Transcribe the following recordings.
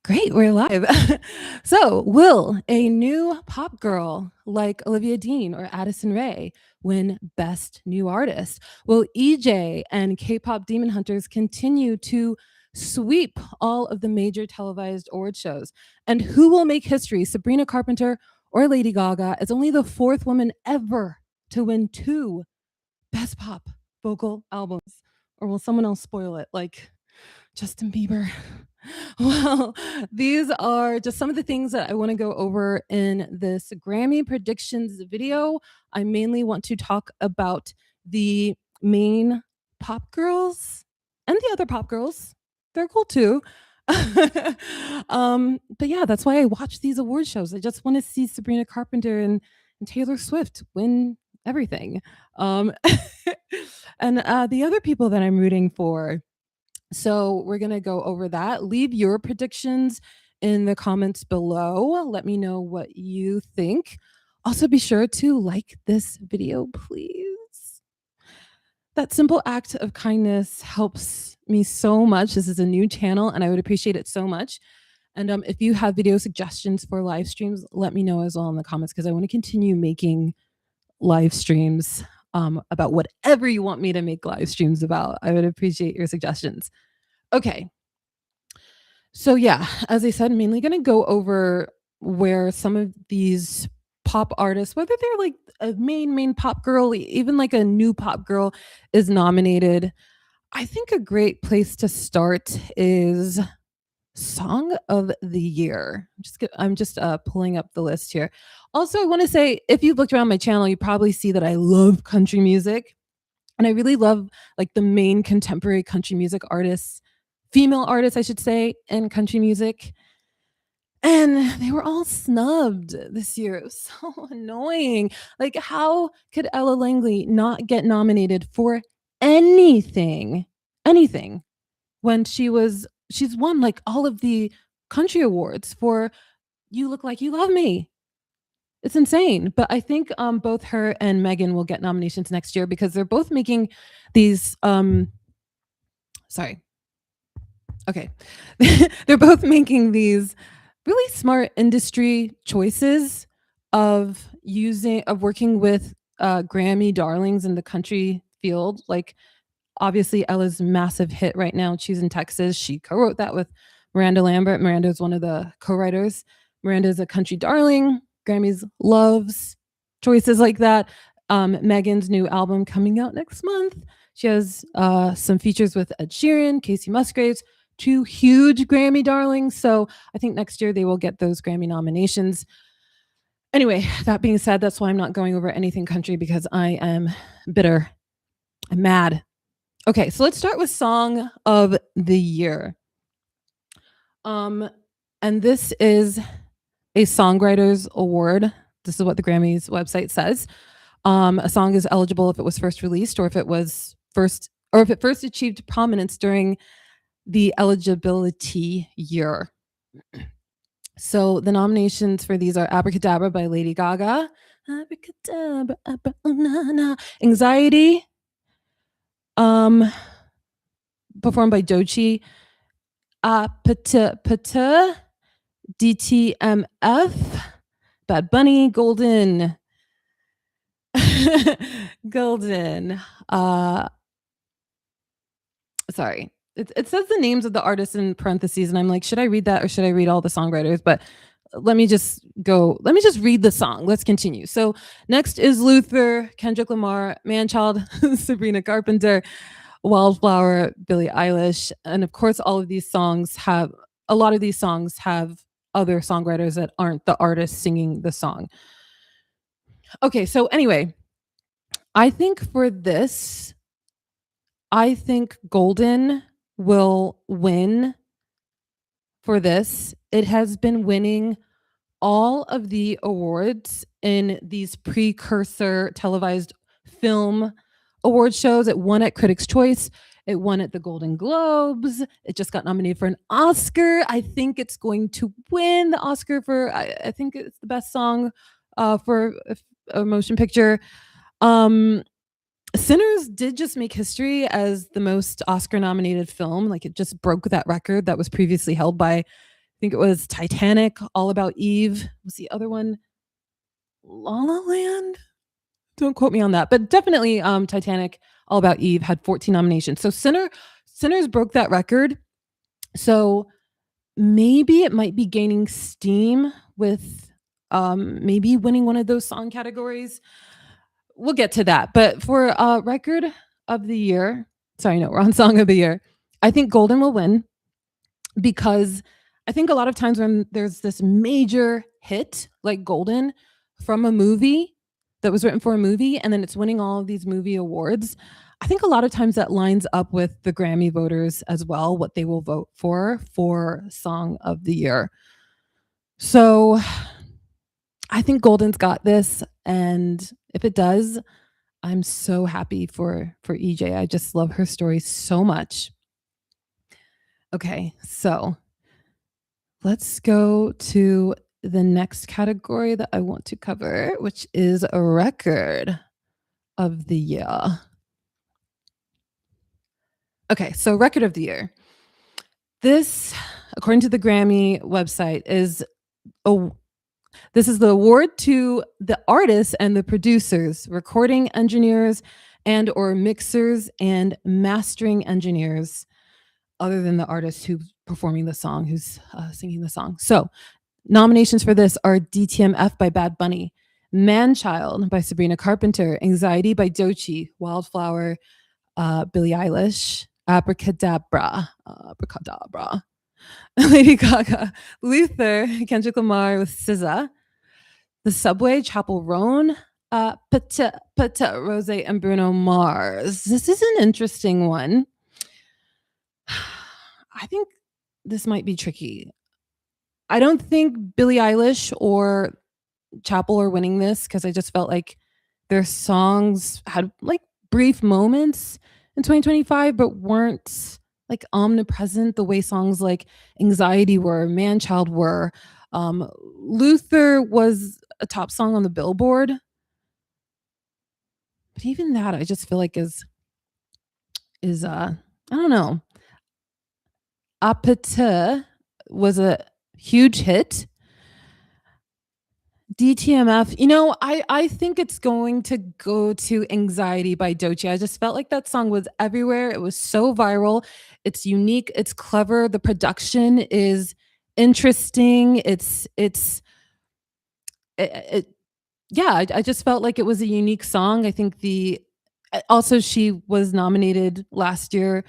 Great, we're live. So, will a new pop girl like Olivia Dean or Addison Rae win Best New Artist? Will EJ and K-pop Demon Hunters continue to sweep all of the major televised award shows? And who will make history, Sabrina Carpenter or Lady Gaga, as only the fourth woman ever to win two Best Pop Vocal Albums? Or will someone else spoil it, like Justin Bieber? Well, these are just some of the things that I want to go over in this Grammy predictions video. I mainly want to talk about the main pop girls and the other pop girls. They're cool too. But yeah, that's why I watch these award shows. I just want to see Sabrina Carpenter and Taylor Swift win everything. And the other people that I'm rooting for. So we're going to go over that. Leave your predictions in the comments below. Let me know what you think. Also, be sure to like this video, please. That simple act of kindness helps me so much. This is a new channel, and I would appreciate it so much. And if you have video suggestions for live streams, let me know as well in the comments, because I want to continue making live streams about whatever you want me to make live streams about. I would appreciate your suggestions. Okay. So yeah, as I said, mainly going to go over where some of these pop artists, whether they're like a main pop girl, even like a new pop girl, is nominated. I think a great place to start is Song of the Year. I'm just pulling up the list here. Also, I want to say, if you've looked around my channel, you probably see that I love country music. And I really love like the main contemporary country music artists, female artists, I should say, in country music. And they were all snubbed this year. It was so annoying. Like, how could Ella Langley not get nominated for anything, when she's won like all of the country awards for You Look Like You Love Me? It's insane. But I think both her and Megan will get nominations next year, because they're both making these they're both making these really smart industry choices of working with Grammy darlings in the country field. Like, obviously Ella's massive hit right now, She's in Texas. She co-wrote that with Miranda Lambert. Miranda is one of the co-writers. Miranda is a country darling. Grammys loves choices like that. Megan's new album coming out next month. She has some features with Ed Sheeran, Casey Musgraves, two huge Grammy darlings. So I think next year they will get those Grammy nominations. Anyway, that being said, that's why I'm not going over anything country, because I am bitter. I'm mad. Okay, so let's start with Song of the Year. And this is a songwriters award. This is what the Grammys website says. A song is eligible if it was first released, or if it first achieved prominence during the eligibility year. So the nominations for these are Abracadabra by Lady Gaga, Abracadabra, Anxiety, performed by Doechii, Pata, DTMF, Bad Bunny, Golden. Sorry. It says the names of the artists in parentheses, and I'm like, should I read that or should I read all the songwriters? But let me just read the song. Let's continue. So next is Luther, Kendrick Lamar, Manchild, Sabrina Carpenter, Wildflower, Billie Eilish. And of course, a lot of these songs have other songwriters that aren't the artists singing the song. Okay, so anyway, I think for this, Golden will win for this. It has been winning all of the awards in these precursor televised film award shows. It won at Critics' Choice. It won at the Golden Globes. It just got nominated for an Oscar. I think it's going to win the Oscar for, I think it's the best song for a motion picture. Sinners did just make history as the most Oscar-nominated film. Like, it just broke that record that was previously held by think it was Titanic, All About Eve. Was the other one La La Land? Don't quote me on that, but definitely Titanic, All About Eve had 14 nominations. So Sinners broke that record. So maybe it might be gaining steam with maybe winning one of those song categories. We'll get to that. But for record of the year, sorry, no, we're on song of the year. I think Golden will win because I think a lot of times when there's this major hit like Golden from a movie that was written for a movie and then it's winning all of these movie awards, I think a lot of times that lines up with the Grammy voters as well, what they will vote for Song of the Year. So I think Golden's got this, and if it does, I'm so happy for EJ. I just love her story so much. Okay, so let's go to the next category that I want to cover, which is a record of the year. Okay, so record of the year. This, according to the Grammy website, this is the award to the artists and the producers, recording engineers and or mixers and mastering engineers, other than the artist who's performing the song, who's singing the song. So nominations for this are DTMF by Bad Bunny, Manchild by Sabrina Carpenter, Anxiety by Doechii, Wildflower, Billie Eilish, Abracadabra, Lady Gaga, Luther, Kendrick Lamar with SZA, The Subway, Chapel Roan, Pata, Rose, and Bruno Mars. This is an interesting one. I think this might be tricky. I don't think Billie Eilish or Chapel are winning this because I just felt like their songs had like brief moments in 2025, but weren't like omnipresent the way songs like Anxiety were, Manchild were. Luther was a top song on the Billboard. But even that I just feel like is I don't know. Apata was a huge hit. DTMF, I think it's going to go to Anxiety by Doechii. I just felt like that song was everywhere. It was so viral. It's unique. It's clever. The production is interesting. Yeah, I just felt like it was a unique song. I think also she was nominated last year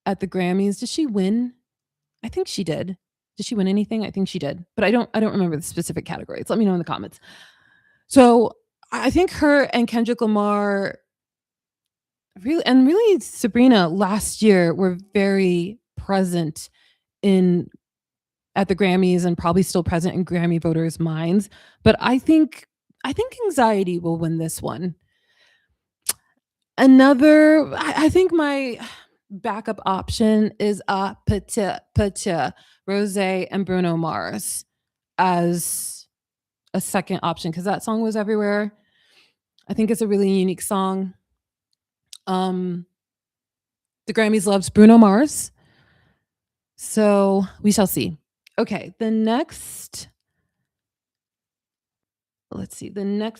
at the Grammys. Did she win? I think she did. Did she win anything? I think she did, but I don't remember the specific categories. Let me know in the comments. So I think her and Kendrick Lamar really Sabrina last year were very present at the Grammys and probably still present in Grammy voters' minds. But I think Anxiety will win this one. I think my backup option is Pata, Rose, and Bruno Mars as a second option because that song was everywhere. I think it's a really unique song. The Grammys loves Bruno Mars. So we shall see. Okay, the next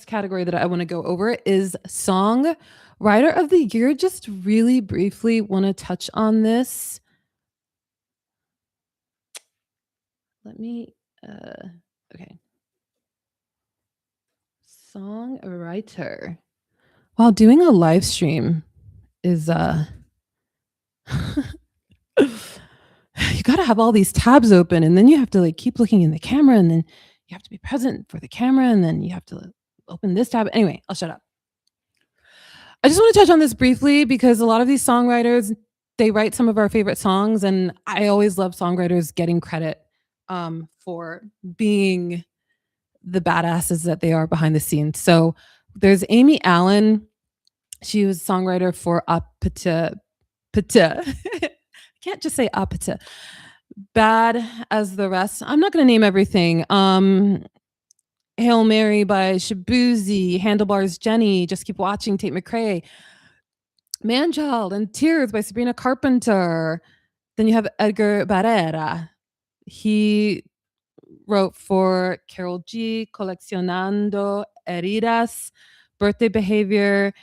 category that I want to go over is Song Writer of the Year. Just really briefly want to touch on this. Okay. Songwriter. While doing a live stream is you got to have all these tabs open and then you have to like keep looking in the camera and then you have to be present for the camera and then you have to open this tab. Anyway, I'll shut up. I just want to touch on this briefly because a lot of these songwriters, they write some of our favorite songs and I always love songwriters getting credit for being the badasses that they are behind the scenes. So there's Amy Allen. She was a songwriter for Apata. I can't just say Apata. Bad as the Rest. I'm not going to name everything. Hail Mary by Shabuzi, Handlebars Jenny, Just Keep Watching, Tate McCrae, Manchild and Tears by Sabrina Carpenter. Then you have Edgar Barrera. He wrote for Carol G, Coleccionando Heridas, Birthday Behavior,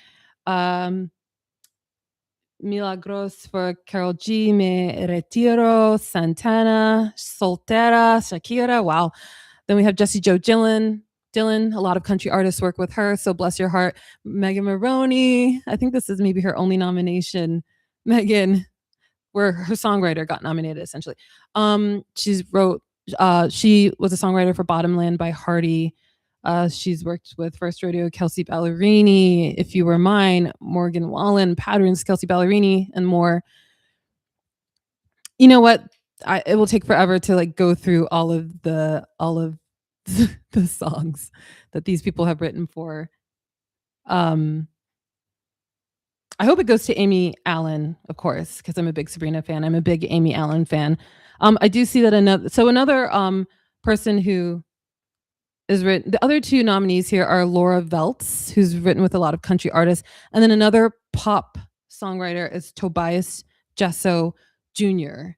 um, Milagros for Carol G, Me Retiro, Santana, Soltera, Shakira. Wow. Then we have Jessie Joe Dillon. Dylan, a lot of country artists work with her, so bless your heart. Megan Maroney. I think this is maybe her only nomination. Megan, where her songwriter got nominated essentially. She was a songwriter for Bottomland by Hardy. She's worked with First Rodeo, Kelsey Ballerini, If You Were Mine, Morgan Wallen, Patterns, Kelsey Ballerini, and more. You know what? It will take forever to like go through all of the songs that these people have written for. I hope it goes to Amy Allen, of course, because I'm a big Sabrina fan. I'm a big Amy Allen fan. I do see that another person who is written. The other two nominees here are Laura Veltz, who's written with a lot of country artists, and then another pop songwriter is Tobias Jesso Jr.,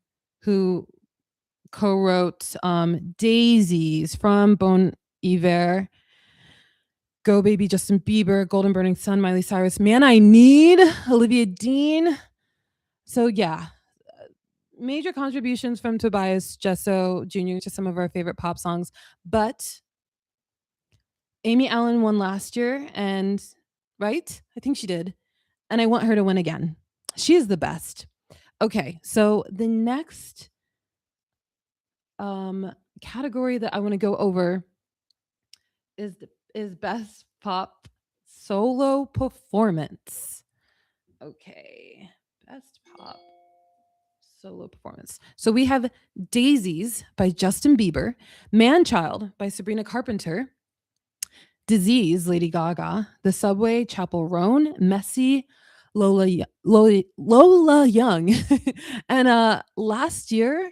who co-wrote Daisies from Bon Iver, Go Baby, Justin Bieber, Golden Burning Sun, Miley Cyrus, Man I Need, Olivia Dean. So yeah, major contributions from Tobias Jesso Jr. to some of our favorite pop songs. But Amy Allen won last year, and right? I think she did. And I want her to win again. She is the best. Okay, so the next category that I want to go over is best pop solo performance. Okay, best pop solo performance. So we have Daisies by Justin Bieber, Manchild by Sabrina Carpenter, Disease, Lady Gaga, The Subway, Chapel Roan, Messy, Lola Young. And last year,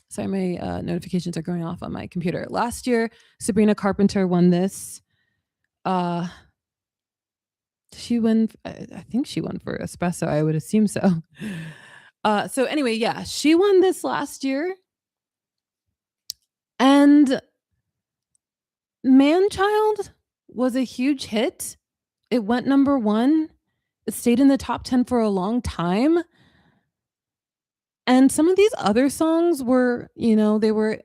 sorry, my notifications are going off on my computer. Last year, Sabrina Carpenter won this. She won, I think she won for Espresso. I would assume so. So anyway, yeah, she won this last year. And Manchild was a huge hit. It went number 1. It stayed in the top 10 for a long time. And some of these other songs were, they were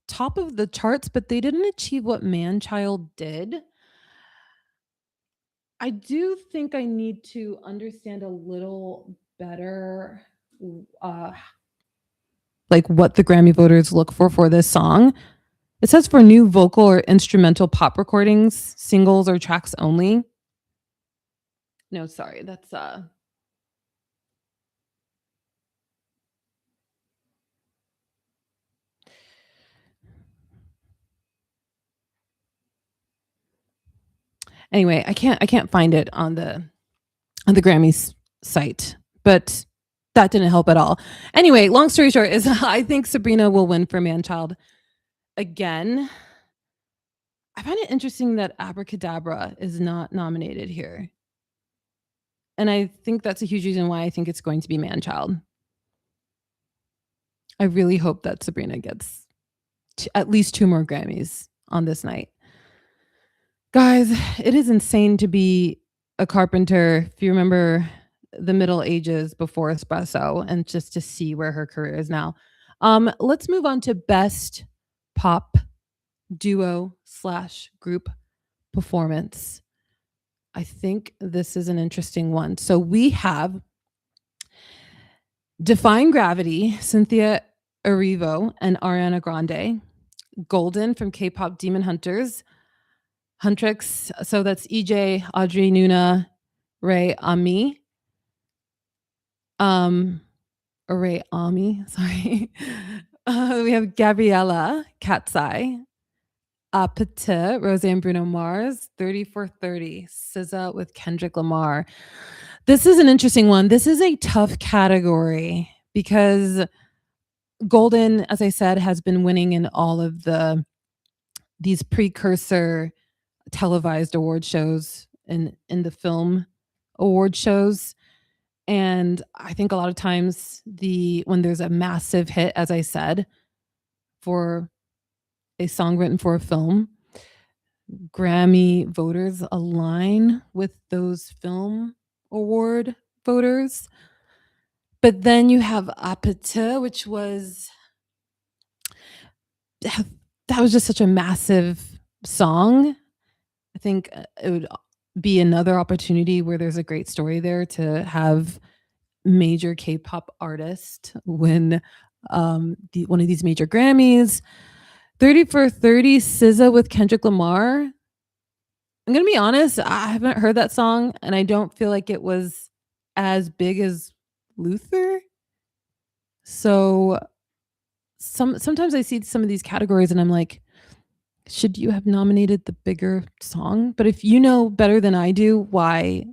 top of the charts, but they didn't achieve what Manchild did. I do think I need to understand a little better like what the Grammy voters look for this song. It says for new vocal or instrumental pop recordings, singles or tracks only. No, sorry, that's anyway, I can't find it on the Grammys site, but that didn't help at all. Anyway, long story short is I think Sabrina will win for Manchild again. I find it interesting that Abracadabra is not nominated here. And I think that's a huge reason why I think it's going to be Manchild. I really hope that Sabrina gets at least 2 more Grammys on this night. Guys, it is insane to be a Carpenter, if you remember the Middle Ages before Espresso, and just to see where her career is now. Let's move on to best pop duo / group performance. I think this is an interesting one. So we have Defying Gravity, Cynthia Erivo and Ariana Grande, Golden from K-pop Demon Huntrix. So that's EJAE, Audrey Nuna, Ray Ami. Ray Ami, sorry. We have Gabriella Katsai, Apata, Roseanne Bruno Mars, 30 for 30, SZA with Kendrick Lamar. This is an interesting one. This is a tough category because Golden, as I said, has been winning in all of these precursor televised award shows in the film award shows. And I think a lot of times when there's a massive hit, as I said, for a song written for a film, Grammy voters align with those film award voters. But then you have Apata, which was that was just such a massive song. I think it would be another opportunity where there's a great story there to have major K-pop artist win one of these major Grammys. 30 for 30, SZA with Kendrick Lamar. I'm gonna be honest, I haven't heard that song, and I don't feel like it was as big as Luther. So sometimes I see some of these categories and I'm like, should you have nominated the bigger song? But if you know better than I do why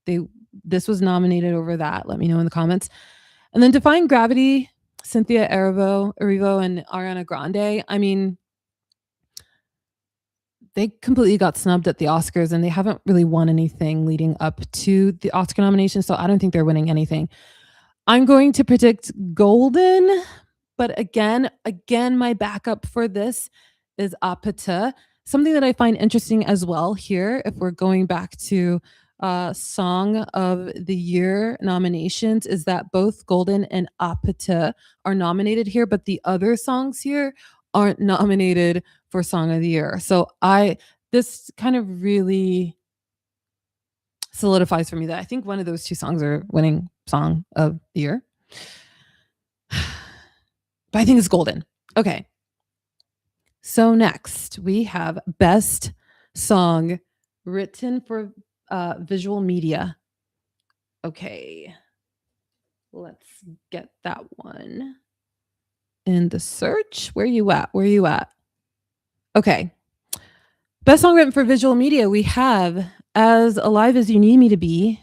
they this was nominated over that, let me know in the comments. And then Defying Gravity, Cynthia Erivo and Ariana Grande. I mean, they completely got snubbed at the Oscars and they haven't really won anything leading up to the Oscar nomination, so I don't think they're winning anything. I'm going to predict Golden, but again, my backup for this is Apata. Something that I find interesting as well here, if we're going back to Song of the Year nominations, is that both Golden and Apata are nominated here, but the other songs here aren't nominated for Song of the Year. So this kind of really solidifies for me that I think one of those two songs are winning Song of the Year. But I think it's Golden. Okay. So next we have Best Song Written for Visual Media. Okay. Let's get that one in the search. Where you at? Okay. Best Song Written for Visual Media, we have As Alive as You Need Me to Be,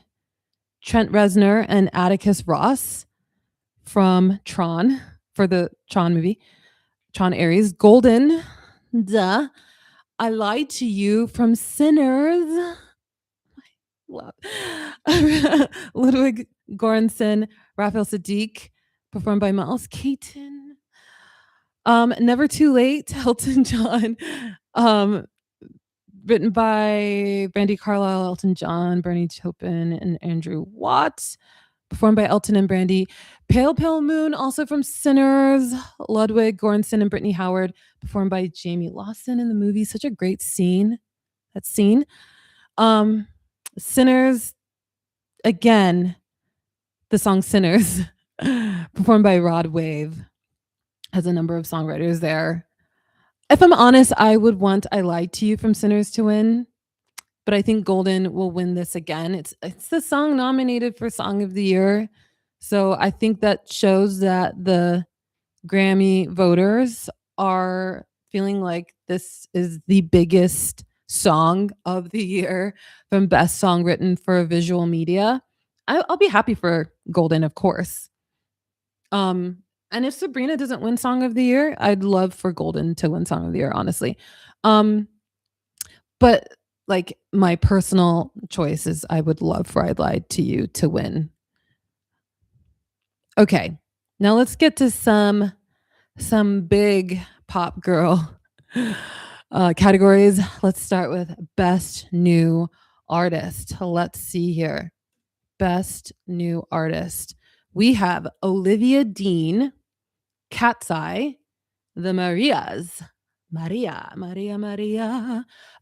Trent Reznor and Atticus Ross from Tron, for the Tron movie, Tron Ares. Golden, duh. I Lied to You from Sinners. Love. Ludwig Göransson, Raphael Sadiq, performed by Miles Keaton. Never Too Late, Elton John. Written by Brandy Carlisle, Elton John, Bernie Taupin, and Andrew Watts. Performed by Elton and Brandy. Pale Pale Moon, also from Sinners, Ludwig Göransson and Brittany Howard, performed by Jamie Lawson in the movie. Such a great scene. That scene. Sinners, again, the song Sinners, performed by Rod Wave, has a number of songwriters there. If I'm honest, I would want I Lied to You from Sinners to win, but I think Golden will win this again. It's the song nominated for Song of the Year. So I think that shows that the Grammy voters are feeling like this is the biggest song of the year from Best Song Written for Visual Media. I'll be happy for Golden, of course. And if Sabrina doesn't win Song of the Year, I'd love for Golden to win Song of the Year, honestly. But like my personal choice is I would love for I Lied to You to win. Okay, now let's get to some big pop girl categories. Let's start with Best New Artist. Let's see here. Best New Artist. We have Olivia Dean, Cat's Eye, The Marias, Maria,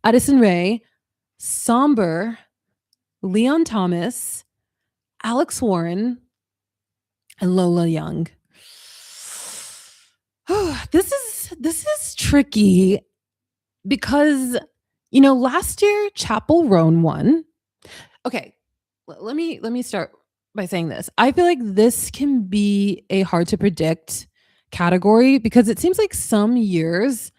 Addison Rae, Somber, Leon Thomas, Alex Warren, and Lola Young. This is tricky because last year Chappell Roan won. Okay, let me start by saying this. I feel like this can be a hard to predict category because it seems like some years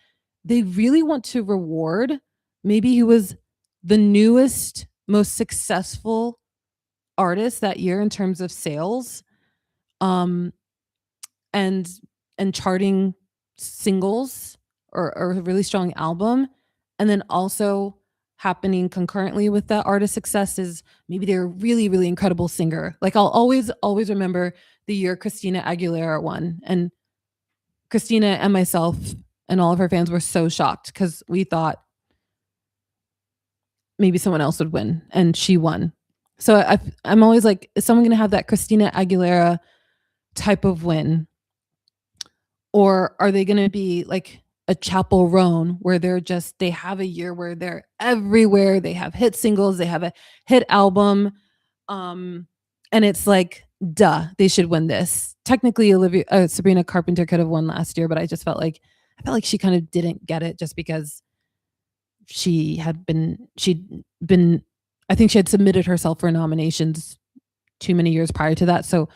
they really want to reward maybe who was the newest, most successful artist that year in terms of sales, and charting singles or a really strong album, and then also happening concurrently with that artist success is maybe they're a really, really incredible singer. Like I'll always remember the year Christina Aguilera won. And Christina and myself and all of her fans were so shocked because we thought maybe someone else would win, and she won. So I'm always like, is someone going to have that Christina Aguilera type of win? Or are they going to be like a Chapel Roan where they have a year where they're everywhere, they have hit singles, they have a hit album, and it's like, duh, they should win this. Technically, Sabrina Carpenter could have won last year, but I felt like she kind of didn't get it just because she'd been I think she had submitted herself for nominations too many years prior to that. So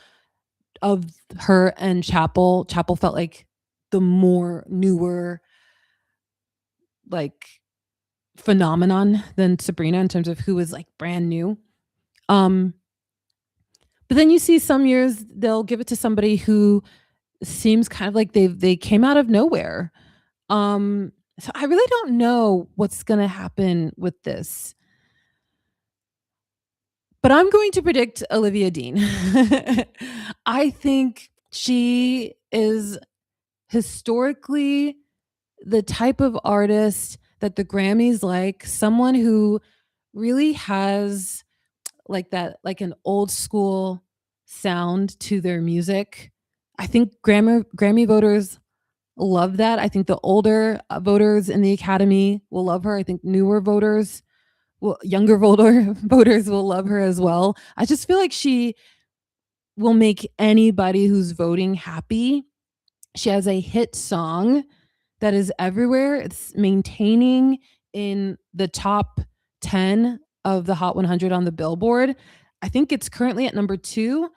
of her and Chapel felt like the more newer like phenomenon than Sabrina in terms of who was like brand new. But then you see some years they'll give it to somebody who seems kind of like they came out of nowhere. So I really don't know what's gonna happen with this. But I'm going to predict Olivia Dean. I think she is historically the type of artist that the Grammys like, someone who really has like that, like an old school sound to their music. I think Grammy voters love that. I think the older voters in the Academy will love her. I think newer voters, younger voters will love her as well. I just feel like she will make anybody who's voting happy. She has a hit song that is everywhere. It's maintaining in the top 10 of the Hot 100 on the Billboard. I think it's currently at number 2.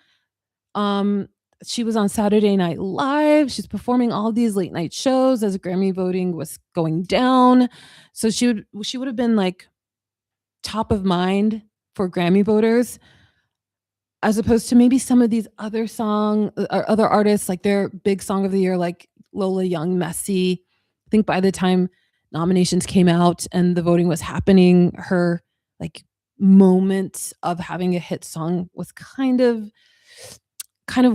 She was on Saturday Night Live. She's performing all these late night shows as Grammy voting was going down. So she would have been like top of mind for Grammy voters, as opposed to maybe some of these other or other artists, like their big song of the year, like Lola Young, Messy. I think by the time nominations came out and the voting was happening, her like moment of having a hit song was kind of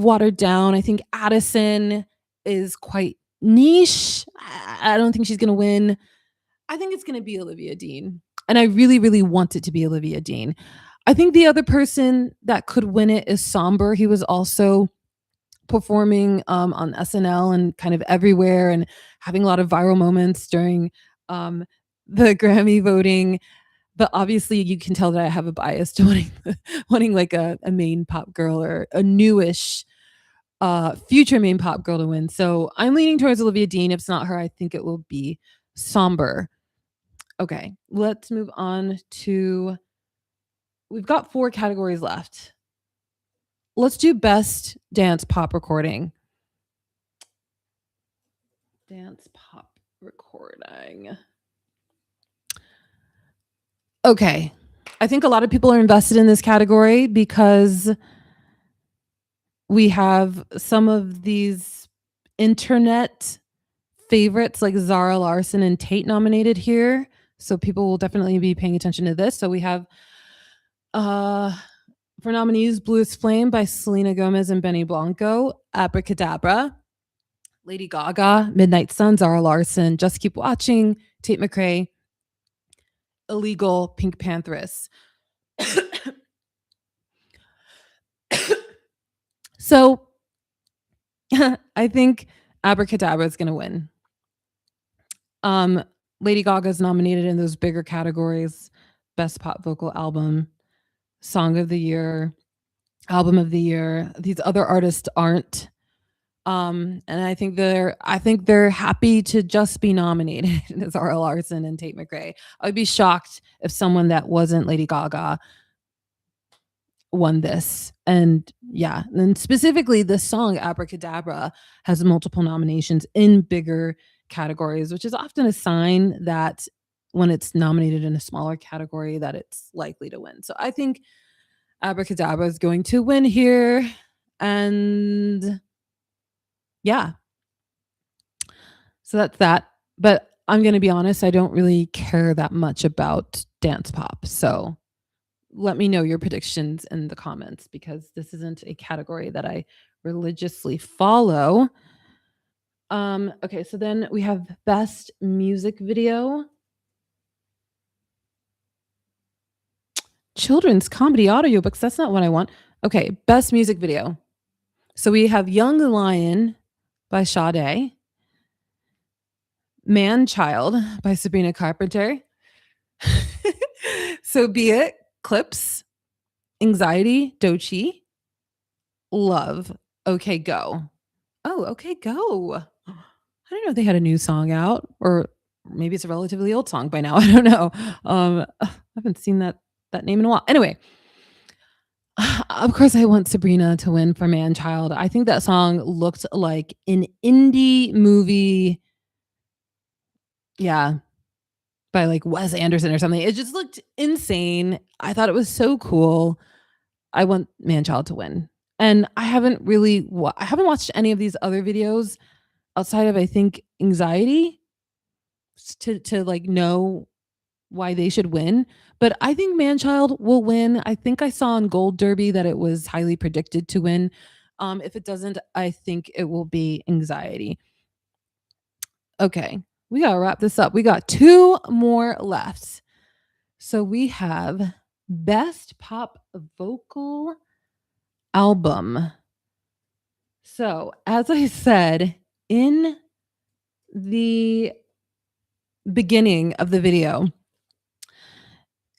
watered down. I think Addison is quite niche. I don't think she's going to win. I think it's going to be Olivia Dean. And I really, really want it to be Olivia Dean. I think the other person that could win it is Somber. He was also performing on SNL and kind of everywhere and having a lot of viral moments during the Grammy voting. But obviously, you can tell that I have a bias to wanting like a main pop girl or a newish future main pop girl to win. So I'm leaning towards Olivia Dean. If it's not her, I think it will be Somber. Okay, let's move on to. We've got 4 categories left. Let's do best dance pop recording. Dance pop recording. Okay. I think a lot of people are invested in this category because we have some of these internet favorites like Zara Larsson and Tate nominated here. So people will definitely be paying attention to this. So we have for nominees, Bluest Flame by Selena Gomez and Benny Blanco, Abracadabra, Lady Gaga, Midnight Sun, Zara Larsson, Just Keep Watching, Tate McCrae, Illegal, Pink Pantheress. So I think Abracadabra is going to win. Lady Gaga is nominated in those bigger categories: Best Pop Vocal Album, Song of the Year, Album of the Year. These other artists aren't. And I think they're happy to just be nominated as Zara Larsson and Tate McCrae. I'd be shocked if someone that wasn't Lady Gaga won this. And yeah, and specifically the song Abracadabra has multiple nominations in bigger categories, which is often a sign that when it's nominated in a smaller category that it's likely to win. So I think Abracadabra is going to win here. And yeah. So that's that. But I'm going to be honest, I don't really care that much about dance pop. So let me know your predictions in the comments because this isn't a category that I religiously follow. Okay, so then we have best music video. Children's comedy audiobooks. That's not what I want. Okay, best music video. So we have Young Lion by Sade, Man Child by Sabrina Carpenter, So Be It, Clips, Anxiety, Doechii, Love, Okay Go. Oh, Okay Go. I didn't know they had a new song out, or maybe it's a relatively old song by now. I don't know. I haven't seen that name in a while. Anyway, of course, I want Sabrina to win for Man Child. I think that song looked like an indie movie. Yeah, by like Wes Anderson or something. It just looked insane. I thought it was so cool. I want Man Child to win. And I haven't really I haven't watched any of these other videos outside of I think Anxiety to like know why they should win. But I think Man Child will win. I think I saw on Gold Derby that it was highly predicted to win. If it doesn't, I think it will be Anxiety. Okay, we gotta wrap this up. We got 2 more left. So we have Best Pop Vocal Album. So as I said in the beginning of the video,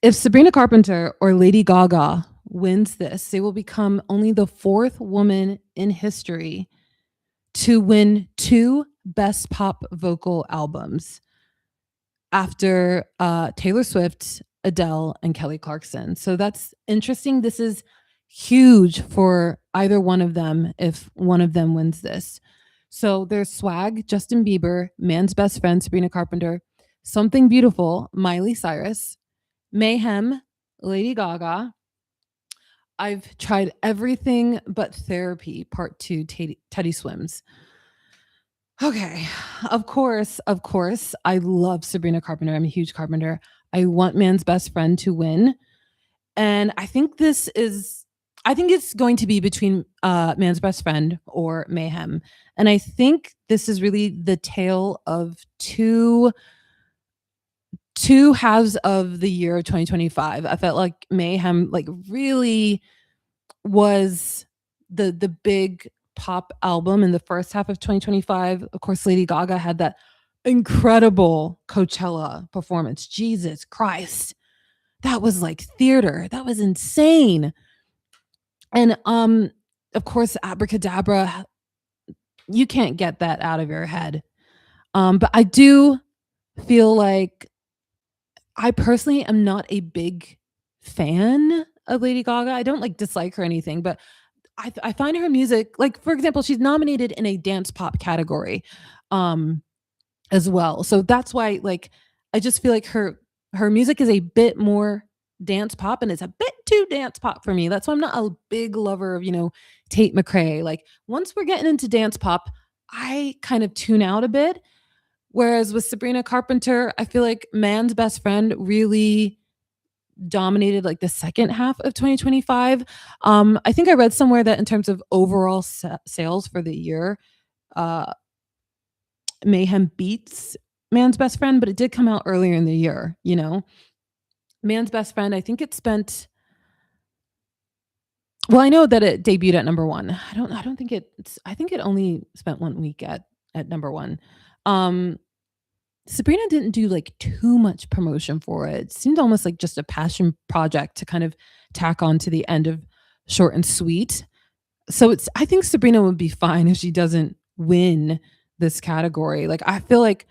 if Sabrina Carpenter or Lady Gaga wins this, they will become only the 4th woman in history to win 2 Best Pop Vocal Albums after Taylor Swift, Adele, and Kelly Clarkson. So that's interesting. This is huge for either one of them if one of them wins this. So there's Swag, Justin Bieber, Man's Best Friend, Sabrina Carpenter, Something Beautiful, Miley Cyrus, Mayhem, Lady Gaga. I've tried everything but Therapy, Part 2, Teddy Swims. Okay, of course, I love Sabrina Carpenter. I'm a huge Carpenter. I want Man's Best Friend to win. And I think it's going to be between Man's Best Friend or Mayhem. And I think this is really the tale of two halves of the year of 2025. I felt like Mayhem like really was the big pop album in the first half of 2025. Of course, Lady Gaga had that incredible Coachella performance. Jesus Christ. That was like theater. That was insane. And of course, Abracadabra, you can't get that out of your head. But I do feel like I personally am not a big fan of Lady Gaga. I don't like dislike her or anything, but I find her music, like for example, she's nominated in a dance pop category as well. So that's why like I just feel like her music is a bit more dance pop and it's a bit too dance pop for me. That's why I'm not a big lover of, Tate McCrae. Like once we're getting into dance pop, I kind of tune out a bit. Whereas with Sabrina Carpenter, I feel like Man's Best Friend really dominated like the second half of 2025. I think I read somewhere that in terms of overall sales for the year, Mayhem beats Man's Best Friend, but it did come out earlier in the year, Man's Best Friend, I think it spent, well, I know that it debuted at number 1. I think it only spent 1 week at number 1. Sabrina didn't do like too much promotion for it. It seemed almost like just a passion project to kind of tack on to the end of Short and Sweet. So I think Sabrina would be fine if she doesn't win this category. Like I feel like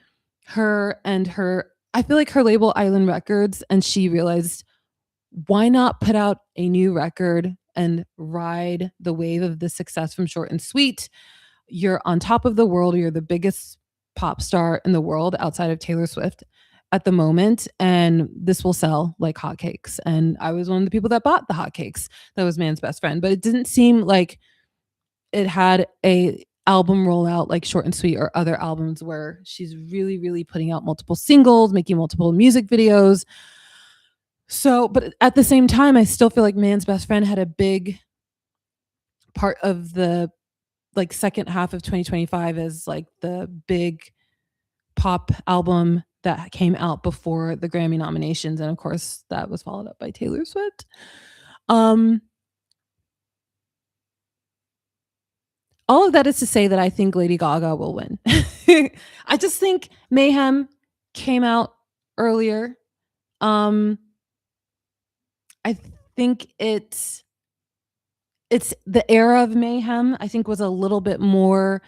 her label Island Records, and she realized why not put out a new record and ride the wave of the success from Short and Sweet. You're on top of the world. You're the biggest pop star in the world outside of Taylor Swift at the moment, and this will sell like hotcakes. And I was one of the people that bought the hotcakes. That was Man's Best Friend, but it didn't seem like it had a album rollout like Short and Sweet or other albums where she's really, really putting out multiple singles, making multiple music videos. So, but at the same time, I still feel like Man's Best Friend had a big part of the, like, second half of 2025 as, like, the big pop album that came out before the Grammy nominations, and of course, that was followed up by Taylor Swift. Um, all of that is to say that I think Lady Gaga will win. I just think Mayhem came out earlier. Um, I think it's the era of Mayhem, I think, was a little bit more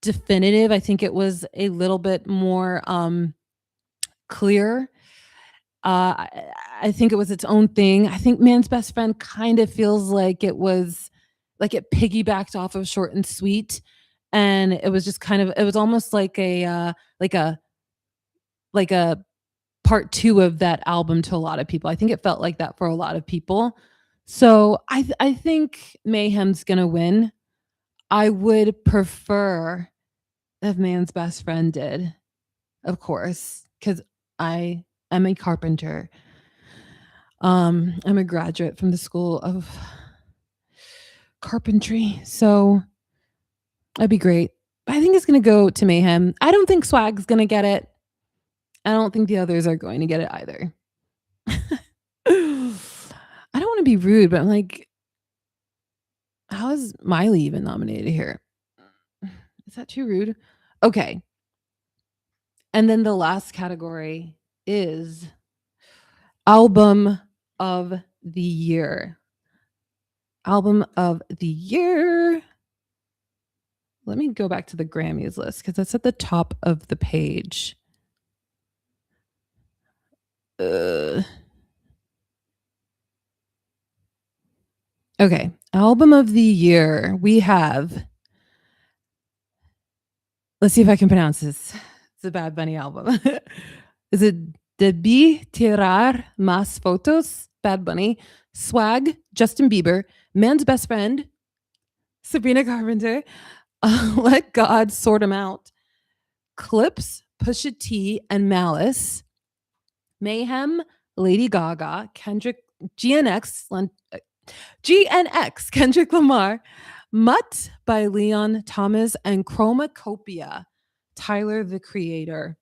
definitive. I think it was a little bit more, clear. I I think it was its own thing. I think Man's Best Friend kind of feels like it was like it piggybacked off of Short and Sweet, and it was just kind of it was almost like a like a part 2 of that album to a lot of people. I think it felt like that for a lot of people. So I think Mayhem's gonna win. I would prefer if Man's Best Friend did, of course, because I am a carpenter. I'm a graduate from the School of Carpentry, so that'd be great. I think it's gonna go to Mayhem. I don't think Swag's gonna get it. I don't think the others are going to get it either. I don't wanna be rude, but I'm like, how is Miley even nominated here? Is that too rude? Okay, and then the last category is Album of the Year. Album of the Year. Let me go back to the Grammys list because that's at the top of the page. Okay, Album of the Year. We have. Let's see if I can pronounce this. It's a Bad Bunny album. Is it Debí Tirar Más Fotos? Bad Bunny. Swag, Justin Bieber. Man's Best Friend, Sabrina Carpenter. Let God Sort 'Em Out. Clips, Pusha T and Malice. Mayhem, Lady Gaga. GNX, Kendrick Lamar. Mutt by Leon Thomas, and Chromacopia, Tyler the Creator.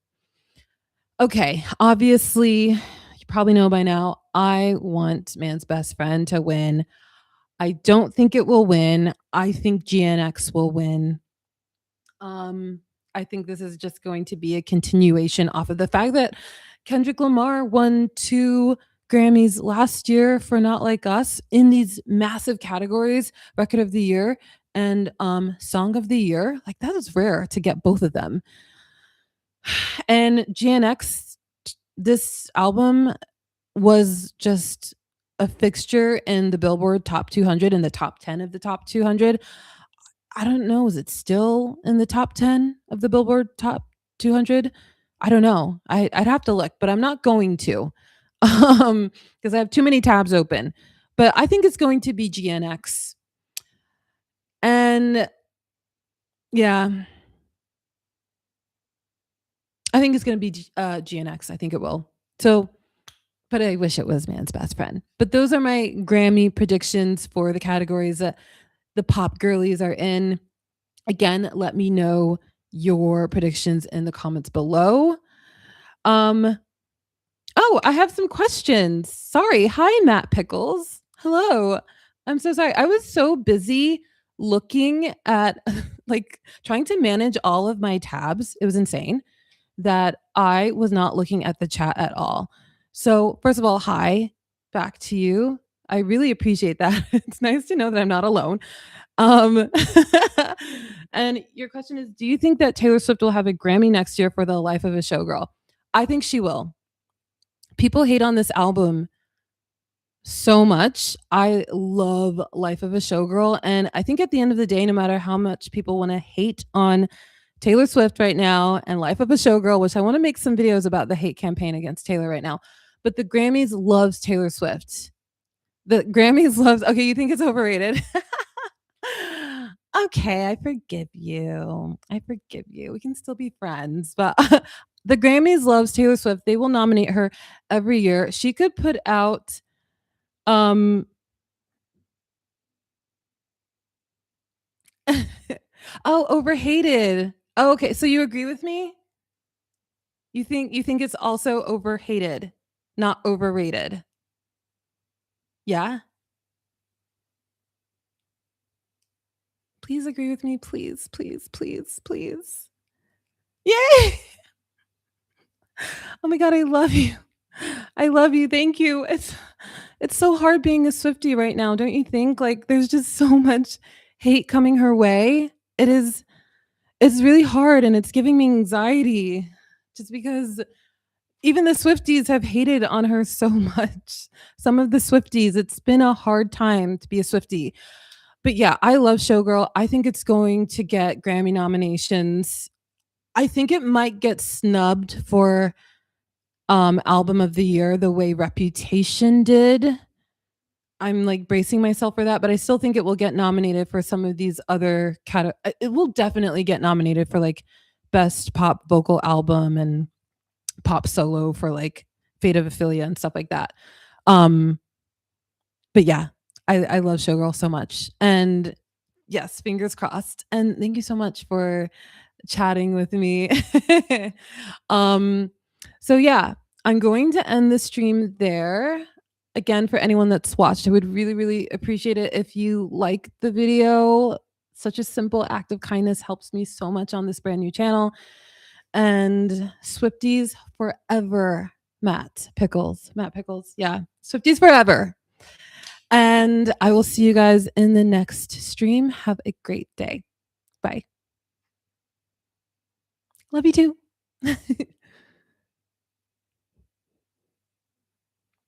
Okay, obviously, you probably know by now, I want Man's Best Friend to win. I don't think it will win. I think GNX will win. I think this is just going to be a continuation off of the fact that Kendrick Lamar won 2 Grammys last year for Not Like Us in these massive categories, Record of the Year and Song of the Year. Like, that is rare to get both of them. And GNX, this album was just a fixture in the Billboard Top 200, in the top 10 of the top 200. I don't know, is it still in the top 10 of the Billboard Top 200? I don't know. I'd have to look, but I'm not going to, because I have too many tabs open. But I think it's going to be GNX. And yeah, I think it's gonna be GNX. I think it will. So, but I wish it was Man's Best Friend. But those are my Grammy predictions for the categories that the pop girlies are in. Again, let me know your predictions in the comments below. Oh, I have some questions. Sorry. Hi, Matt Pickles. Hello. I'm so sorry. I was so busy looking at like trying to manage all of my tabs. It was insane that I was not looking at the chat at all. So, first of all, hi back to you. I really appreciate that. It's nice to know that I'm not alone. Um, and your question is, do you think that Taylor Swift will have a Grammy next year for The Life of a Showgirl? I think she will. People hate on this album so much. I love Life of a Showgirl, and I think at the end of the day, no matter how much people want to hate on Taylor Swift right now and Life of a Showgirl, which I want to make some videos about the hate campaign against Taylor right now, but the Grammys loves Taylor Swift. The Grammys loves. Okay, you think it's overrated? Okay, I forgive you. I forgive you. We can still be friends, but The Grammys loves Taylor Swift. They will nominate her every year. She could put out um oh, overhated. Oh, okay. So you agree with me? You think it's also overhated, not overrated? Yeah? Please agree with me, please, please, please, please. Yay! Oh my god, I love you. I love you. Thank you. It's so hard being a Swiftie right now, don't you think? Like there's just so much hate coming her way. It's really hard and it's giving me anxiety just because even the Swifties have hated on her so much. Some of the Swifties, it's been a hard time to be a Swiftie. But yeah, I love Showgirl. I think it's going to get Grammy nominations. I think it might get snubbed for album of the year the way Reputation did. I'm like bracing myself for that, but I still think it will get nominated for some of these other it will definitely get nominated for like best pop vocal album and pop solo for like Fate of Ophelia and stuff like that. Um but yeah, I love Showgirl so much. And yes, fingers crossed. And thank you so much for chatting with me. um, so yeah, I'm going to end the stream there. Again, for anyone that's watched, I would really, really appreciate it if you like the video. Such a simple act of kindness helps me so much on this brand new channel. And Swifties forever, Matt Pickles. Yeah, Swifties forever. And I will see you guys in the next stream. Have a great day. Bye. Love you too.